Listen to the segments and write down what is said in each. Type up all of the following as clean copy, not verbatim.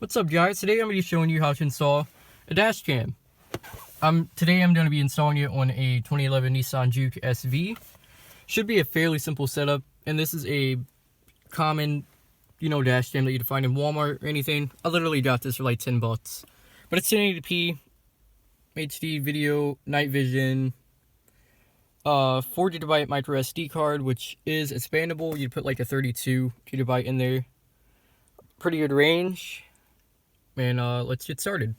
What's up, guys? Today I'm going to be showing you how to install a dash cam. Today I'm going to be installing it on a 2011 Nissan Juke SV. Should be a fairly simple setup, and this is a common, dash cam that you'd find in Walmart or anything. I literally got this for like 10 bucks. But it's 1080p, HD video, night vision, 4GB micro SD card, which is expandable. You'd put like a 32GB in there. Pretty good range. And let's get started.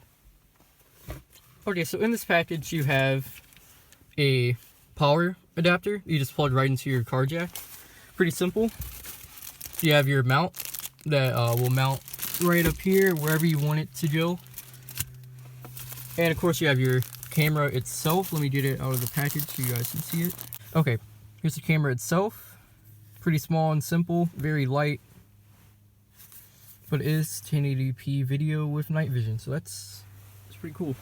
Okay, so in this package you have a power adapter. You just plug right into your car jack. Pretty simple. You have your mount that will mount right up here wherever you want it to go. And of course you have your camera itself. Let me get it out of the package so you guys can see it. Okay, here's the camera itself. Pretty small and simple, very light. But it is 1080p video with night vision, so that's pretty cool.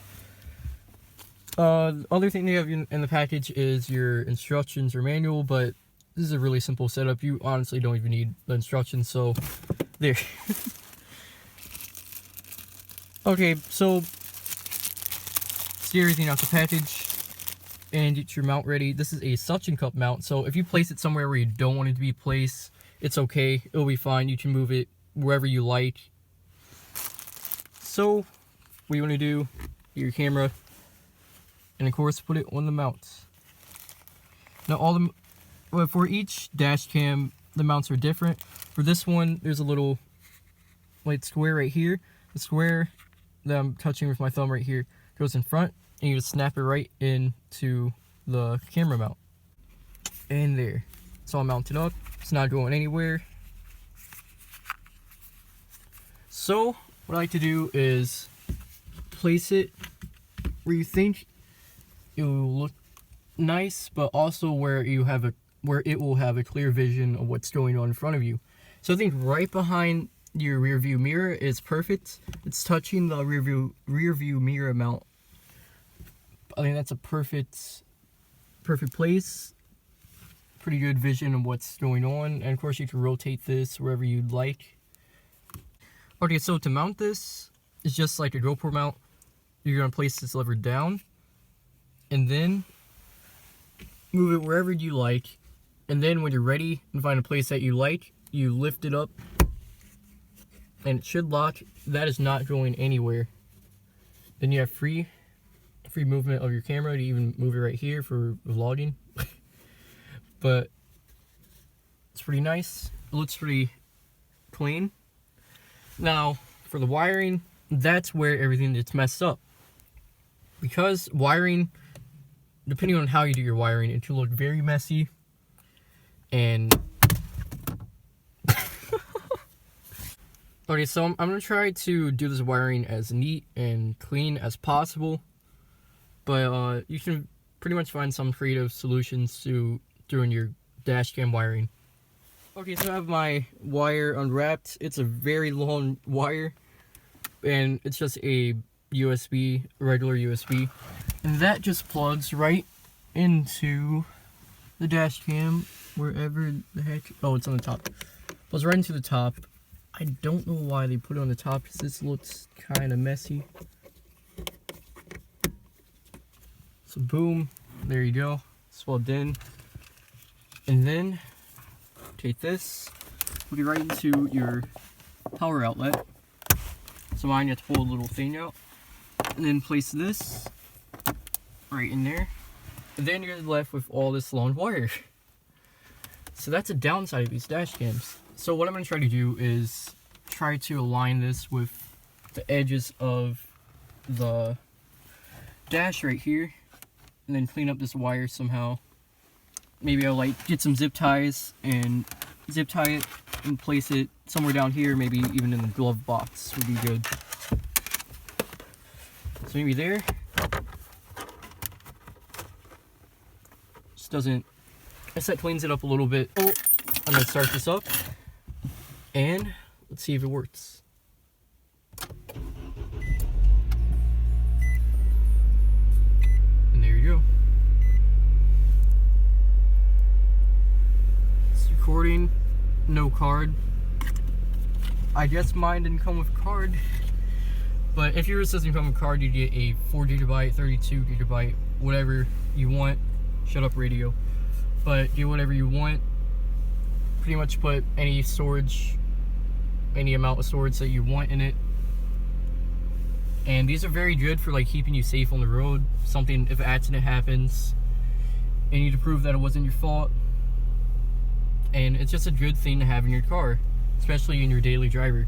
The other thing they have in the package is your instructions or manual, but this is a really simple setup. You honestly don't even need the instructions, so there. Okay, so see everything out the package and get your mount ready. This is a suction cup mount, so if you place it somewhere where you don't want it to be placed, it's okay. It'll be fine. You can move it wherever you like. So what you want to do, get your camera, and of course put it on the mount. Now for each dash cam, the mounts are different. For this one, there's a little white square right here. The square that I'm touching with my thumb right here goes in front, and you just snap it right into the camera mount. And there, it's all mounted up. It's not going anywhere. So what I like to do is place it where you think it will look nice, but also where it will have a clear vision of what's going on in front of you. So I think right behind your rear view mirror is perfect. It's touching the rear view mirror mount. I think that's a perfect place. Pretty good vision of what's going on, and of course you can rotate this wherever you'd like. Okay, so to mount this, it's just like a GoPro mount. You're going to place this lever down, and then move it wherever you like. And then when you're ready and find a place that you like, you lift it up, and it should lock. That is not going anywhere. Then you have free movement of your camera. You even move it right here for vlogging. But it's pretty nice. It looks pretty clean. Now, for the wiring, that's where everything gets messed up. Because wiring, depending on how you do your wiring, it can look very messy. And okay, so I'm going to try to do this wiring as neat and clean as possible. But you can pretty much find some creative solutions to doing your dash cam wiring. Okay, so I have my wire unwrapped. It's a very long wire, and it's just a USB, regular USB, and that just plugs right into the dash cam, wherever the heck. Oh, it's on the top. Plugs right into the top. I don't know why they put it on the top, because this looks kind of messy. So boom, there you go. It's plugged in. And then take this, put it right into your power outlet. So mine, you have to pull a little thing out, and then place this right in there. And then you're left with all this long wire. So that's a downside of these dash cams. So what I'm going to try to do is try to align this with the edges of the dash right here, and then clean up this wire somehow. Maybe I'll get some zip ties and zip tie it and place it somewhere down here, maybe even in the glove box would be good. So maybe there. Just doesn't, I guess that cleans it up a little bit. Oh, I'm gonna start this up and let's see if it works. And there you go. Recording, no card. I guess mine didn't come with a card. But if you're assisting from a card, you get a 4 GB, 32 GB, whatever you want. Shut up, radio. But do whatever you want. Pretty much put any storage, any amount of storage that you want in it. And these are very good for like keeping you safe on the road. Something, if an accident happens, and you need to prove that it wasn't your fault. And it's just a good thing to have in your car, especially in your daily driver.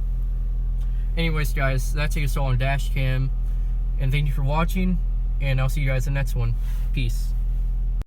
Anyways, guys, that takes us all on Dashcam. And thank you for watching, and I'll see you guys in the next one. Peace.